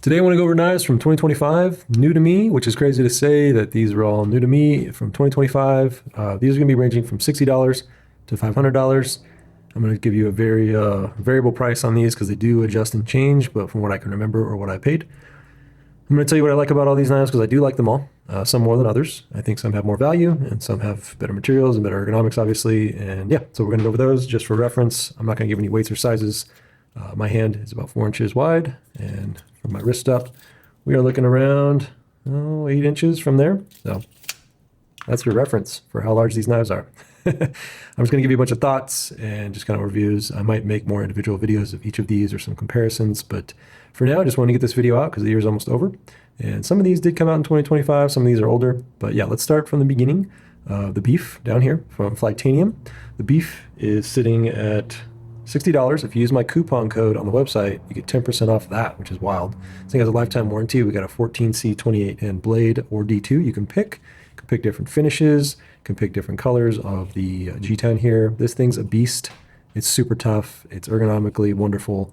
Today I want to go over knives from 2025, new to me, which is crazy to say that these are all new to me from 2025. These are going to be ranging from $60 to $500. I'm going to give you a very variable price on these because they do adjust and change, but from what I can remember or what I paid. I'm going to tell you what I like about all these knives because I do like them all, some more than others. I think some have more value and some have better materials and better ergonomics, obviously. And yeah, so we're going to go over those just for reference. I'm not going to give any weights or sizes. My hand is about 4 inches wide, and from my wrist up, we are looking around 8 inches from there. So that's your reference for how large these knives are. I'm just going to give you a bunch of thoughts and just kind of reviews. I might make more individual videos of each of these or some comparisons, but for now, I just want to get this video out because the year is almost over. And some of these did come out in 2025, some of these are older. But yeah, let's start from the beginning. The beef down here from Flanium. The beef is sitting at $60. If you use my coupon code on the website, you get 10% off that, which is wild. This thing has a lifetime warranty. We got a 14C28N blade or D2 you can pick. You can pick different finishes, you can pick different colors of the G10 here. This thing's a beast. It's super tough. It's ergonomically wonderful.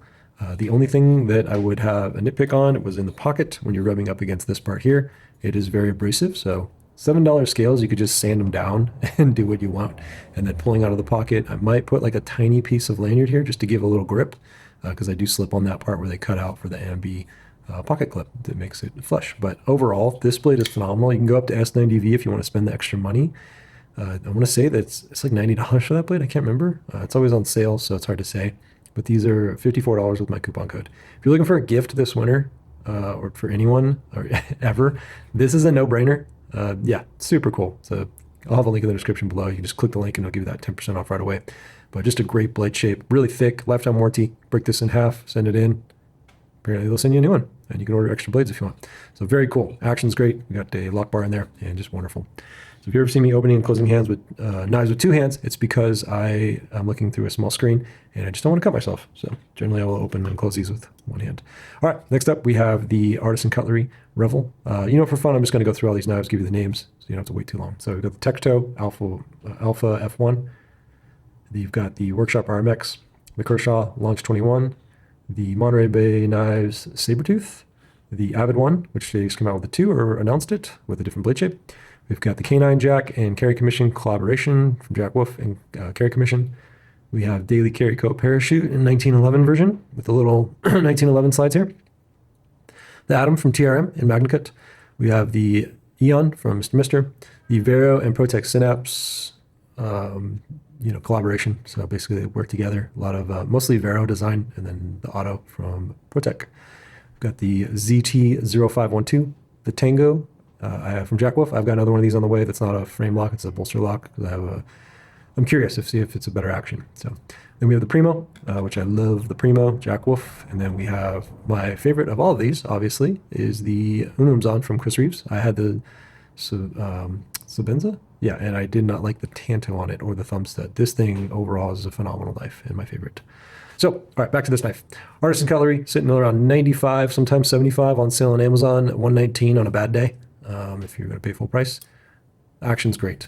The only thing that I would have a nitpick on was in the pocket when you're rubbing up against this part here. It is very abrasive, so $7 scales, you could just sand them down and do what you want. And then pulling out of the pocket, I might put like a tiny piece of lanyard here just to give a little grip, because I do slip on that part where they cut out for the AMB pocket clip that makes it flush. But overall, this blade is phenomenal. You can go up to S90V if you want to spend the extra money. I want to say that it's like $90 for that blade. I can't remember. It's always on sale, so it's hard to say. But these are $54 with my coupon code. If you're looking for a gift this winter, or for anyone or ever, this is a no-brainer. Yeah, super cool. So I'll have a link in the description below. You can just click the link and it'll give you that 10% off right away. But just a great blade shape, really thick, lifetime warranty. Break this in half, send it in. Apparently they'll send you a new one, and you can order extra blades if you want. So very cool. Action's great. We got a lock bar in there and just wonderful. So if you ever see me opening and closing hands with knives with two hands, it's because I am looking through a small screen and I just don't want to cut myself. So generally I will open and close these with one hand. All right, next up we have the Artisan Cutlery Revel. For fun, I'm just going to go through all these knives, give you the names so you don't have to wait too long. So we've got the Tekto Alpha F1. You've got the Workshop RMX, the Kershaw Launch 21, the Monterey Bay Knives Saber-tooth, the Avid one, which they just came out with the two or announced it with a different blade shape. We've got the K9 Jack and Carry Commission collaboration from Jack Wolf and Carry Commission. We have Daily Carry Coat Parachute in 1911 version with the little 1911 slides here. The Atom from TRM in MagnaCut. We have the Eon from Mr. The Vero and Protek Synapse, collaboration. So basically they work together. A lot of mostly Vero design, and then the Auto from Protek. We've got the ZT0512, the Tango. I have from Jack Wolf. I've got another one of these on the way that's not a frame lock, it's a bolster lock. I'm curious to see if it's a better action. So then we have the Primo, which I love the Primo, Jack Wolf. And then we have my favorite of all of these, obviously, is the Umnumzaan from Chris Reeves. I had the Sabenza? Yeah, and I did not like the Tanto on it or the thumb stud. This thing overall is a phenomenal knife and my favorite. So, all right, back to this knife. Artisan Cutlery, sitting around 95, sometimes 75 on sale on Amazon, 119 on a bad day. If you're going to pay full price. Action's great.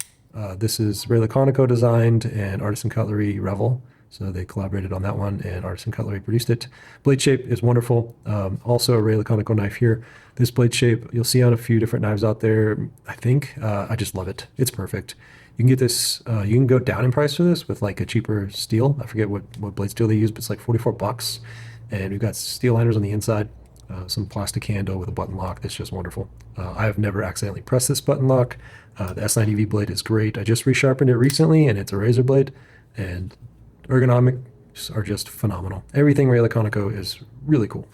This is Ray Laconico designed and Artisan Cutlery Revel. So they collaborated on that one and Artisan Cutlery produced it. Blade shape is wonderful. Also a Ray Laconico knife here. This blade shape you'll see on a few different knives out there. I think I just love it. It's perfect. You can get this, you can go down in price for this with like a cheaper steel. I forget what blade steel they use, but it's like 44 bucks. And we've got steel liners on the inside. Some plastic handle with a button lock that's just wonderful. I have never accidentally pressed this button lock. The S90V blade is great. I just resharpened it recently and it's a razor blade, and ergonomics are just phenomenal. Everything Ray Laconico is really cool.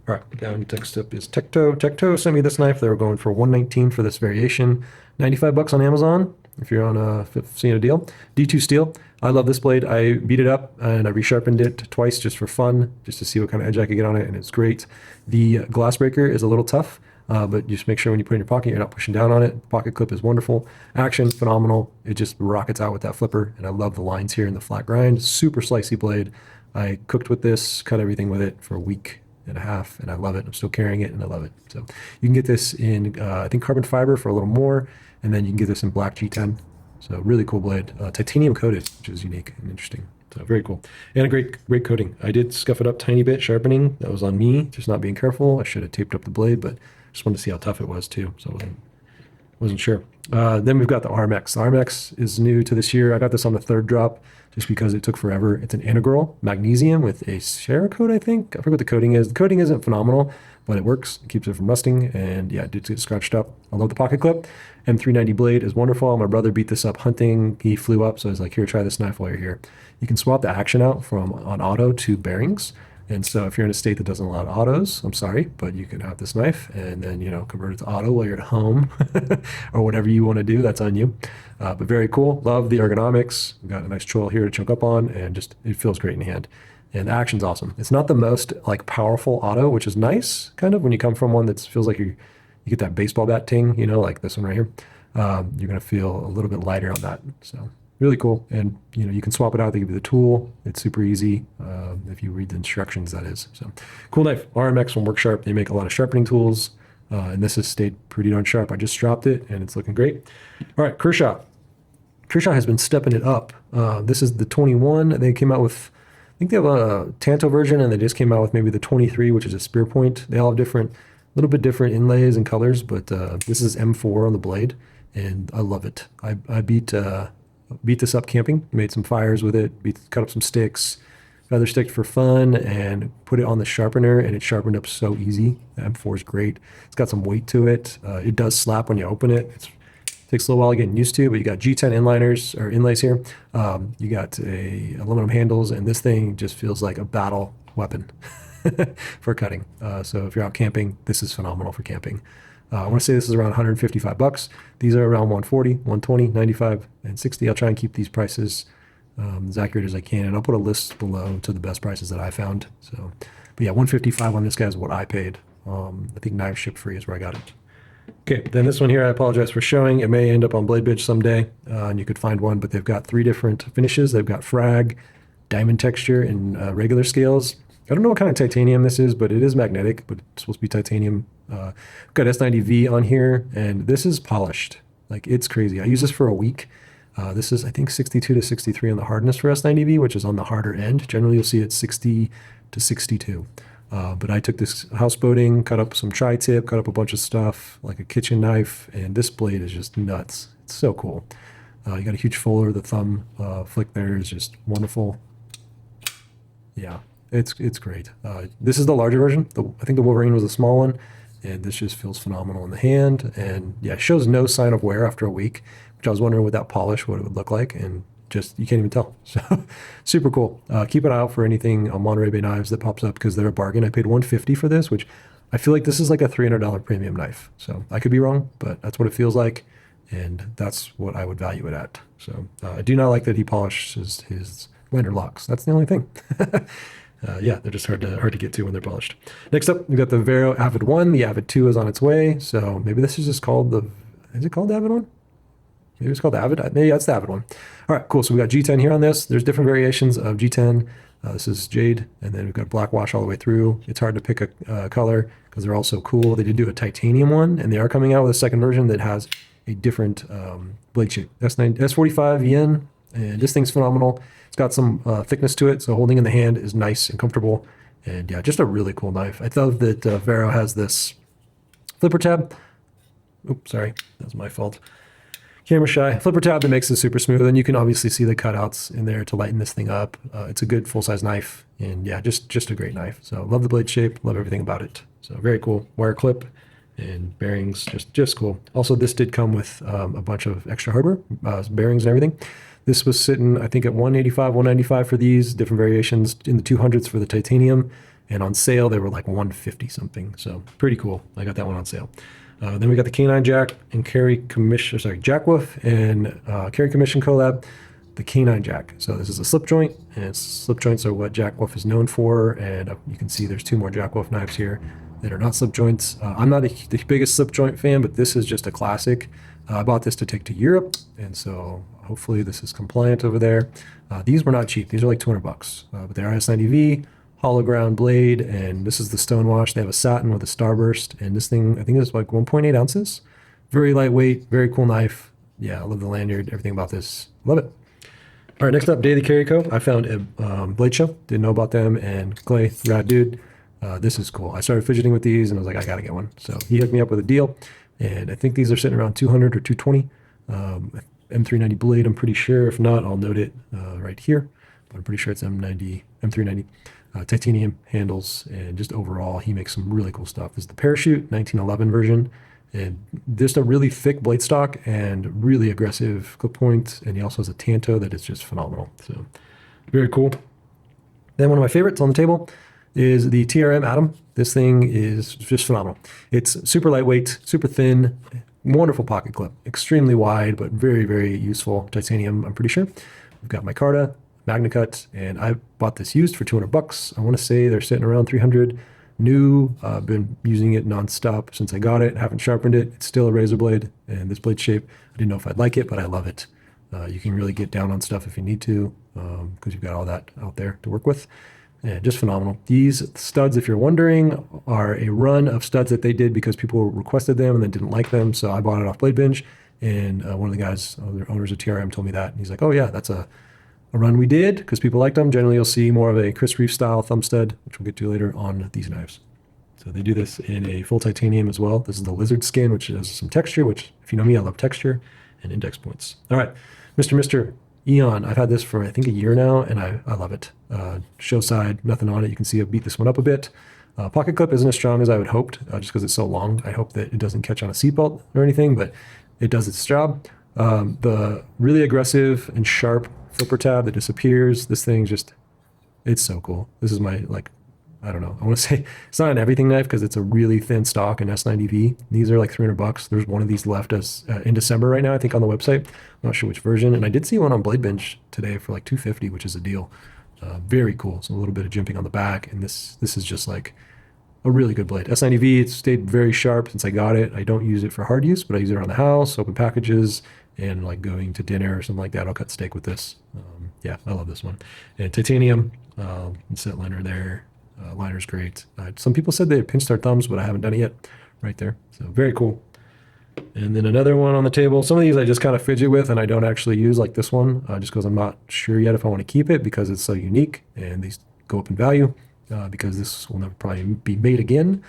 All right, down next up is Tekto. Tekto sent me this knife. They were going for $119 for this variation. 95 bucks on Amazon if you're on seeing a deal. D2 steel. I love this blade. I beat it up and I resharpened it twice just for fun, just to see what kind of edge I could get on it, and it's great. The glass breaker is a little tough, but just make sure when you put it in your pocket, you're not pushing down on it. Pocket clip is wonderful. Action, phenomenal. It just rockets out with that flipper, and I love the lines here in the flat grind. Super slicey blade. I cooked with this, cut everything with it for a week and a half, and I love it. I'm still carrying it, and I love it. So you can get this in, I think, carbon fiber for a little more, and then you can get this in black G10. So really cool blade. Titanium coated, which is unique and interesting. So very cool. And a great coating. I did scuff it up tiny bit, sharpening. That was on me, just not being careful. I should have taped up the blade, but just wanted to see how tough it was too. So I wasn't sure. Then we've got the RMX. The RMX is new to this year. I got this on the third drop just because it took forever. It's an integral magnesium with a Cerakote, I think. I forget what the coating is. The coating isn't phenomenal, but it works. It keeps it from rusting. And yeah, it did get scratched up. I love the pocket clip. M390 blade is wonderful. My brother beat this up hunting. He flew up, so I was like, here, try this knife while you're here. You can swap the action out from on auto to bearings. And so if you're in a state that doesn't allow autos, I'm sorry, but you can have this knife and then, convert it to auto while you're at home or whatever you want to do. That's on you. But very cool. Love the ergonomics. We've got a nice choil here to choke up on, and just, it feels great in the hand. And the action's awesome. It's not the most like powerful auto, which is nice kind of when you come from one that feels like you get that baseball bat ting, like this one right here. You're going to feel a little bit lighter on that. So really cool. And you can swap it out. They give you the tool. It's super easy if you read the instructions, that is. So cool knife. RMX from Worksharp. They make a lot of sharpening tools, and this has stayed pretty darn sharp. I just dropped it and it's looking great. All right, Kershaw. Kershaw has been stepping it up. This is the 21. They came out with, I think they have a Tanto version, and they just came out with maybe the 23, which is a spear point. They all have a little bit different inlays and colors, but this is M4 on the blade, and I love it. I beat this up camping, made some fires with it, cut up some sticks, feather sticked for fun, and put it on the sharpener, and it sharpened up so easy. The M4 is great. It's got some weight to it. It does slap when you open it. It takes a little while getting used to, but you got G10 inlays here. You got aluminum handles, and this thing just feels like a battle weapon for cutting. So if you're out camping, this is phenomenal for camping. I want to say this is around 155 bucks. These are around 140, 120, 95, and 60. I'll try and keep these prices as accurate as I can, and I'll put a list below to the best prices that I found. So, but yeah, 155 on this guy is what I paid. I think knife ship free is where I got it. Okay, then this one here, I apologize for showing. It may end up on Blade Bitch someday, and you could find one, but they've got 3 different finishes. They've got frag, diamond texture, and regular scales. I don't know what kind of titanium this is, but it is magnetic, but it's supposed to be titanium. We've got S90V on here, and this is polished. Like, it's crazy. I use this for a week. This is, I think, 62 to 63 on the hardness for S90V, which is on the harder end. Generally, you'll see it 60 to 62. But I took this houseboating, cut up some tri-tip, cut up a bunch of stuff, like a kitchen knife, and this blade is just nuts. It's so cool. You got a huge fuller. The thumb flick there is just wonderful. Yeah, it's great. This is the larger version. I think the Wolverine was a small one, and this just feels phenomenal in the hand. And yeah, it shows no sign of wear after a week, which I was wondering without polish what it would look like, and just, you can't even tell. So super cool. Keep an eye out for anything on Monterey Bay Knives that pops up, because they're a bargain. I paid $150 for this, which I feel like this is like a $300 premium knife. So I could be wrong, but that's what it feels like, and that's what I would value it at. So I do not like that he polishes his liner locks. That's the only thing. Yeah, they're just hard to get to when they're polished. Next up, we've got the Vero Avid 1. The Avid 2 is on its way. So maybe this is just called is it called the Avid 1? Maybe it's called the Avid. Maybe that's the Avid 1. All right, cool. So we got G10 here on this. There's different variations of G10. This is jade, and then we've got black wash all the way through. It's hard to pick a color because they're all so cool. They did do a titanium one, and they are coming out with a second version that has a different blade shape. S45 yen, and this thing's phenomenal. It's got some thickness to it, so holding in the hand is nice and comfortable. And yeah, just a really cool knife. I love that Vero has this flipper tab. Oops, sorry, that was my fault. Camera shy. Flipper tab that makes it super smooth, and you can obviously see the cutouts in there to lighten this thing up. It's a good full-size knife, and yeah, just a great knife. So love the blade shape, love everything about it. So very cool. Wire clip and bearings, just cool. Also, this did come with a bunch of extra hardware, bearings and everything. This was sitting, I think, at $185, $195 for these, different variations, in the 200s for the titanium, and on sale they were like $150 something. So pretty cool. I got that one on sale. Then we got the Canine Jack and Jackwolf and Carry Commission collab, the Canine Jack. So this is a slip joint, and slip joints are what Jackwolf is known for. And you can see there's 2 more Jackwolf knives here that are not slip joints. I'm not the biggest slip joint fan, but this is just a classic. I bought this to take to Europe, and so hopefully this is compliant over there. These were not cheap. These are like 200 bucks, but they are S90V. Hollow ground blade, and this is the stonewash. They have a satin with a starburst, and this thing, I think it's like 1.8 ounces. Very lightweight, very cool knife. Yeah, I love the lanyard, everything about this. Love it. All right, next up, Daily Carry Co. I found a Blade Show. Didn't know about them, and Clay, rad dude. This is cool. I started fidgeting with these, and I was like, I gotta get one. So he hooked me up with a deal, and I think these are sitting around 200 or 220. M390 blade, I'm pretty sure. If not, I'll note it right here. But I'm pretty sure it's M390. Titanium handles, and just overall, he makes some really cool stuff. This is the Parachute 1911 version, and just a really thick blade stock and really aggressive clip points. And he also has a Tanto that is just phenomenal. So very cool. Then one of my favorites on the table is the TRM Atom. This thing is just phenomenal. It's super lightweight, super thin, wonderful pocket clip, extremely wide, but very, very useful. Titanium, I'm pretty sure. We've got micarta, MagnaCut, and I bought this used for 200 bucks. I want to say they're sitting around 300. New, I've been using it nonstop since I got it. Haven't sharpened it. It's still a razor blade, and this blade shape, I didn't know if I'd like it, but I love it. You can really get down on stuff if you need to, because you've got all that out there to work with. And just phenomenal. These studs, if you're wondering, are a run of studs that they did because people requested them and then didn't like them. So I bought it off Blade Binge, and one of the guys, the owners of TRM, told me that. And he's like, oh yeah, that's a run we did because people liked them. Generally, you'll see more of a Chris Reeve style thumb stud, which we'll get to later on these knives. So they do this in a full titanium as well. This is the lizard skin, which has some texture, which, if you know me, I love texture, and index points. All right, Mr. Eon. I've had this for, I think, a year now, and I love it. Show side, nothing on it. You can see I beat this one up a bit. Pocket clip isn't as strong as I would hoped, just because it's so long. I hope that it doesn't catch on a seatbelt or anything, but it does its job. The really aggressive and sharp flipper tab that disappears. This thing's just, it's so cool. This is my, like, I don't know. I want to say it's not an everything knife because it's a really thin stock in S90V. These are like 300 bucks. There's one of these left as in December right now, I think, on the website. I'm not sure which version. And I did see one on Blade Bench today for like $250, which is a deal. Very cool. So a little bit of jimping on the back. And this is just like a really good blade. S90V, it's stayed very sharp since I got it. I don't use it for hard use, but I use it around the house, open packages, and like going to dinner or something like that. I'll cut steak with this. Yeah, I love this one. And titanium, set liner there. Liner's great. Some people said they had pinched their thumbs, but I haven't done it yet. Right there. So very cool. And then another one on the table. Some of these I just kind of fidget with and I don't actually use, like this one, just because I'm not sure yet if I want to keep it because it's so unique and these go up in value because this will never probably be made again,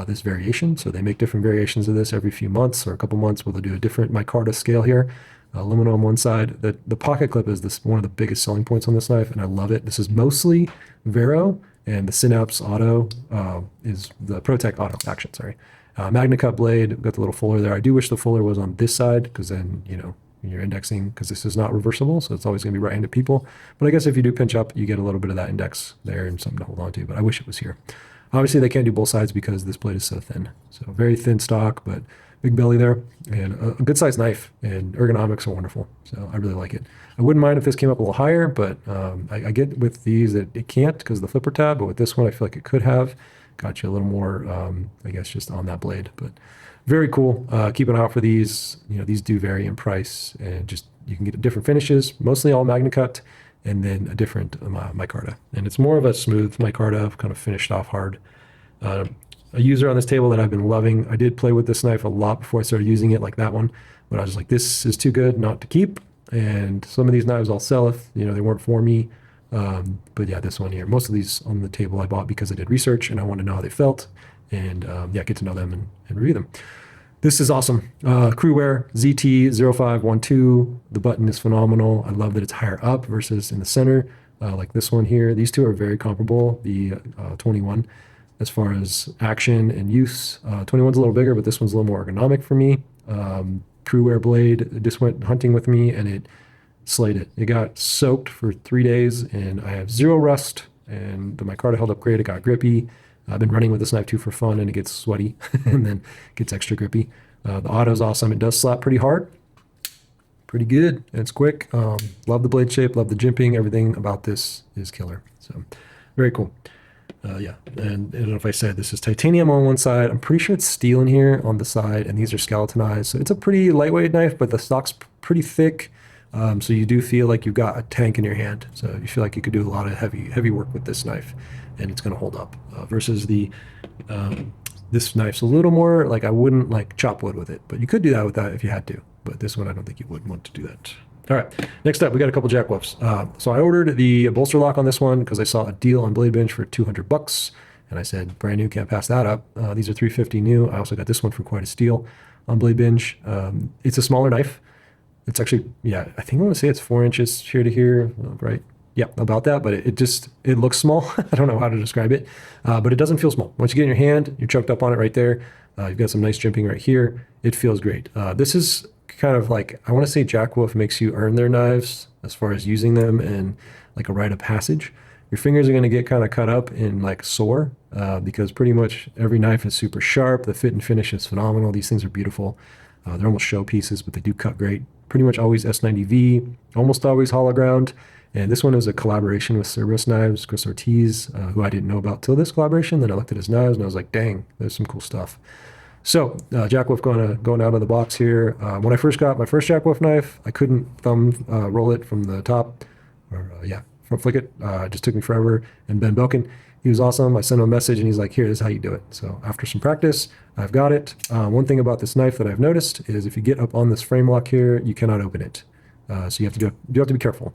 this variation. So they make different variations of this every few months or a couple months where they'll do a different micarta scale here. Aluminum on one side. The pocket clip is one of the biggest selling points on this knife, and I love it. This is mostly Vero, and the Synapse Auto is the Protek Auto Action, sorry. MagnaCut blade, got the little fuller there. I do wish the fuller was on this side because then, you know, when you're indexing, because this is not reversible, so it's always going to be right-handed people. But I guess if you do pinch up, you get a little bit of that index there and something to hold on to, but I wish it was here. Obviously, they can't do both sides because this blade is so thin. So very thin stock, but big belly there, and a good-sized knife, and ergonomics are wonderful. So I really like it. I wouldn't mind if this came up a little higher, but I get with these that it can't because of the flipper tab, but with this one, I feel like it could have. Got you a little more, I guess, just on that blade. But very cool. Keep an eye out for these. You know, these do vary in price, and just you can get different finishes, mostly all MagnaCut, and then a different micarta. And it's more of a smooth micarta, kind of finished off hard. A user on this table that I've been loving. I did play with this knife a lot before I started using it, like that one, but I was just like, this is too good not to keep. And some of these knives I'll sell if, you know, they weren't for me. But yeah, this one here, most of these on the table I bought because I did research and I wanted to know how they felt, and yeah, get to know them and review them. This is awesome. CruWear ZT0512. The button is phenomenal. I love that it's higher up versus in the center, like this one here. These two are very comparable, the 21, as far as action and use. 21's a little bigger, but this one's a little more ergonomic for me. CruWear blade just went hunting with me and it slayed it. It got soaked for 3 days and I have zero rust, and the micarta held up great. It got grippy. I've been running with this knife too for fun, and it gets sweaty and then gets extra grippy. The auto's awesome. It does slap pretty hard, pretty good, and it's quick. Love the blade shape, love the jimping. Everything about this is killer. So very cool. Yeah, and I don't know if I said this is titanium on one side. I'm pretty sure it's steel in here on the side, and these are skeletonized. So it's a pretty lightweight knife, but the stock's pretty thick. So you do feel like you've got a tank in your hand. So you feel like you could do a lot of heavy work with this knife, and it's going to hold up. Versus the this knife's a little more like, I wouldn't like chop wood with it, but you could do that with that if you had to. But this one, I don't think you would want to do that. All right, next up, we got a couple jack wolves. So I ordered the bolster lock on this one because I saw a deal on Blade Bench for 200 bucks. And I said, brand new, can't pass that up. These are 350 new. I also got this one for quite a steal on Blade Bench. It's a smaller knife. It's actually, yeah, I think I want to say it's 4 inches here to here, right? Yeah, about that, but it looks small. I don't know how to describe it, but it doesn't feel small. Once you get in your hand, you're choked up on it right there. You've got some nice jimping right here. It feels great. This is kind of like, I want to say Jack Wolf makes you earn their knives as far as using them and like a rite of passage. Your fingers are going to get kind of cut up and like sore because pretty much every knife is super sharp. The fit and finish is phenomenal. These things are beautiful. They're almost show pieces, but they do cut great. Pretty much always S90V, almost always hollow ground. And this one is a collaboration with Cerberus Knives, Chris Ortiz, who I didn't know about till this collaboration. Then I looked at his knives and I was like, dang, there's some cool stuff. So Jack Wolf going out of the box here. When I first got my first Jack Wolf knife, I couldn't thumb roll it from the top, or front flick it. It just took me forever. And Ben Belkin, he was awesome. I sent him a message and he's like, here, this is how you do it. So after some practice, I've got it. One thing about this knife that I've noticed is if you get up on this frame lock here, you cannot open it. So you have to be careful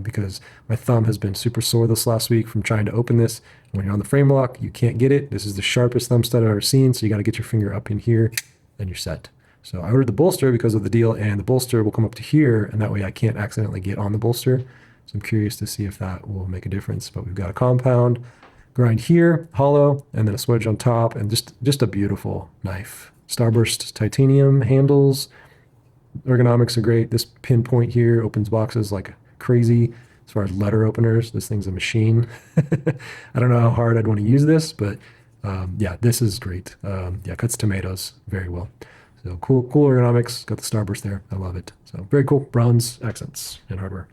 because my thumb has been super sore this last week from trying to open this. When you're on the frame lock, you can't get it. This is the sharpest thumb stud I've ever seen. So you got to get your finger up in here and you're set. So I ordered the bolster because of the deal, and the bolster will come up to here, and that way I can't accidentally get on the bolster. So I'm curious to see if that will make a difference. But we've got a compound grind here, hollow, and then a swedge on top, and just a beautiful knife. Starburst titanium handles. Ergonomics are great. This pinpoint here opens boxes like crazy. As far as letter openers, this thing's a machine. I don't know how hard I'd want to use this, but yeah, this is great. Yeah, cuts tomatoes very well. So cool ergonomics. Got the starburst there. I love it. So very cool. Bronze accents and hardware.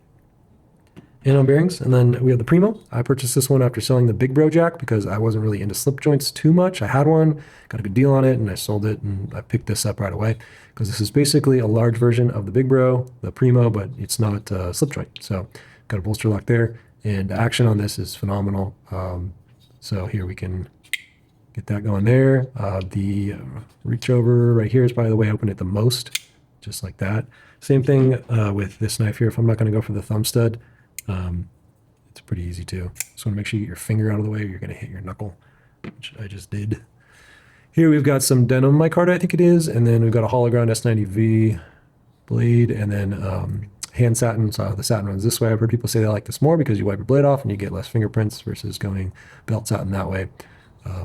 And on bearings, and then we have the Primo. I purchased this one after selling the Big Bro Jack because I wasn't really into slip joints too much. I had one, got a good deal on it, and I sold it, and I picked this up right away because this is basically a large version of the Big Bro, the Primo, but it's not a slip joint. So got a bolster lock there, and the action on this is phenomenal. So here we can get that going there. The reach over right here is probably the way I open it the most, just like that. Same thing with this knife here. If I'm not going to go for the thumb stud, it's pretty easy too. Just want to make sure you get your finger out of the way or you're going to hit your knuckle, which I just did. Here we've got some denim micarta, I think it is, and then we've got a hollow ground S90V blade, and then hand satin. So the satin runs this way. I've heard people say they like this more because you wipe your blade off and you get less fingerprints versus going belt satin that way.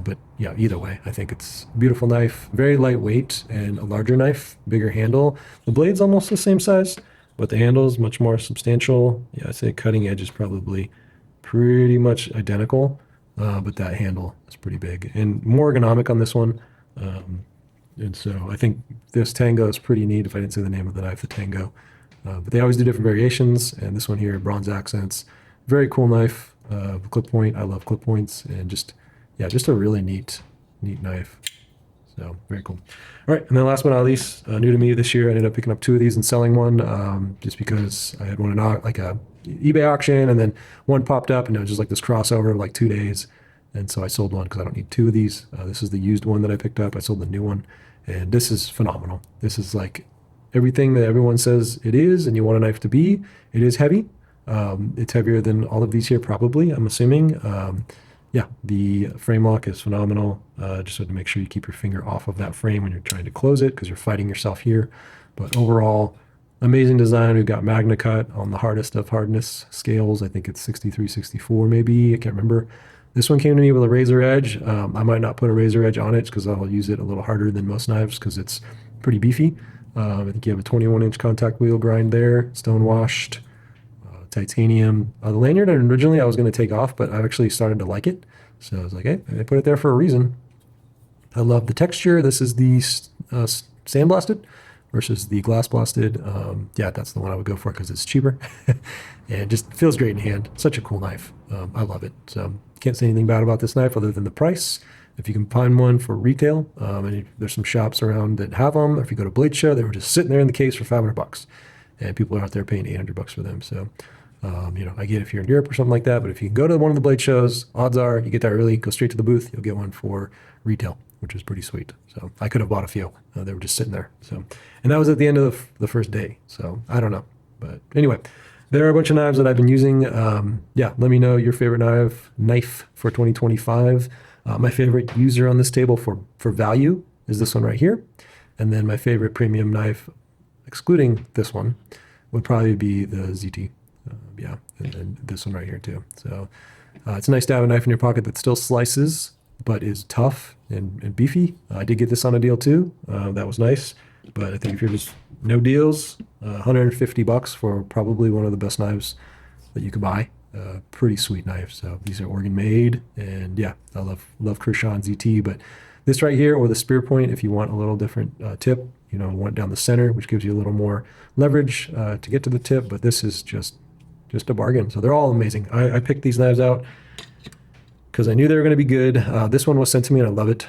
But yeah, either way, I think it's a beautiful knife, very lightweight and a larger knife, bigger handle. The blade's almost the same size, but the handle is much more substantial. Yeah, I'd say cutting edge is probably pretty much identical, but that handle is pretty big and more ergonomic on this one. And so I think this Tango is pretty neat. If I didn't say the name of the knife, the Tango. But they always do different variations, and this one here, bronze accents. Very cool knife, clip point. I love clip points, and just a really neat knife. So very cool. All right, and then last but not least, new to me this year, I ended up picking up 2 of these and selling one just because I had one in like a eBay auction, and then one popped up, and it was just like this crossover of like 2 days, and so I sold one because I don't need 2 of these. This is the used one that I picked up. I sold the new one, and this is phenomenal. This is like everything that everyone says it is, and you want a knife to be. It is heavy. It's heavier than all of these here, probably, I'm assuming. Yeah, the frame lock is phenomenal. Just have to make sure you keep your finger off of that frame when you're trying to close it because you're fighting yourself here. But overall, amazing design. We've got MagnaCut on the hardest of hardness scales. I think it's 63, 64 maybe. I can't remember. This one came to me with a razor edge. I might not put a razor edge on it because I'll use it a little harder than most knives because it's pretty beefy. I think you have a 21-inch contact wheel grind there, stone washed. Titanium. The lanyard originally I was going to take off, but I actually started to like it. So I was like, hey, I put it there for a reason. I love the texture. This is the sandblasted versus the glass blasted. Yeah, that's the one I would go for because it's cheaper. And it just feels great in hand. Such a cool knife. I love it. So can't say anything bad about this knife other than the price. If you can find one for retail, and there's some shops around that have them. If you go to Blade Show, they were just sitting there in the case for $500. And people are out there paying $800 for them. So I get if you're in Europe or something like that, but if you can go to one of the blade shows, odds are you get that early, go straight to the booth, you'll get one for retail, which is pretty sweet. So I could have bought a few. They were just sitting there. So, and that was at the end of the first day. So I don't know. But anyway, there are a bunch of knives that I've been using. Yeah, let me know your favorite knife for 2025. My favorite user on this table for value is this one right here. And then my favorite premium knife, excluding this one, would probably be the ZT. Yeah, and then this one right here too. So it's nice to have a knife in your pocket that still slices, but is tough and beefy. I did get this on a deal too. That was nice. But I think if you're just no deals, 150 bucks for probably one of the best knives that you could buy. Pretty sweet knife. So these are Oregon made, and yeah, I love Kershaw and ZT. But this right here, or the spear point, if you want a little different tip, you know, one down the center, which gives you a little more leverage to get to the tip. But this is just a bargain. So they're all amazing. I picked these knives out because I knew they were going to be good. This one was sent to me and I love it.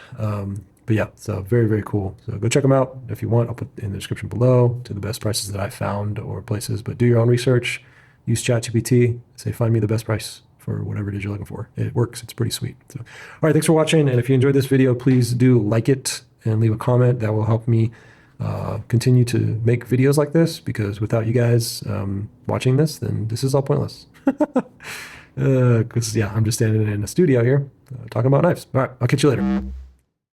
But yeah, so very, very cool. So go check them out if you want. I'll put in the description below to the best prices that I found or places. But do your own research. Use ChatGPT. Say, find me the best price for whatever it is you're looking for. It works. It's pretty sweet. So, all right, thanks for watching. And if you enjoyed this video, please do like it and leave a comment. That will help me continue to make videos like this, because without you guys watching this, then this is all pointless. Because, yeah, I'm just standing in a studio here talking about knives. All right, I'll catch you later.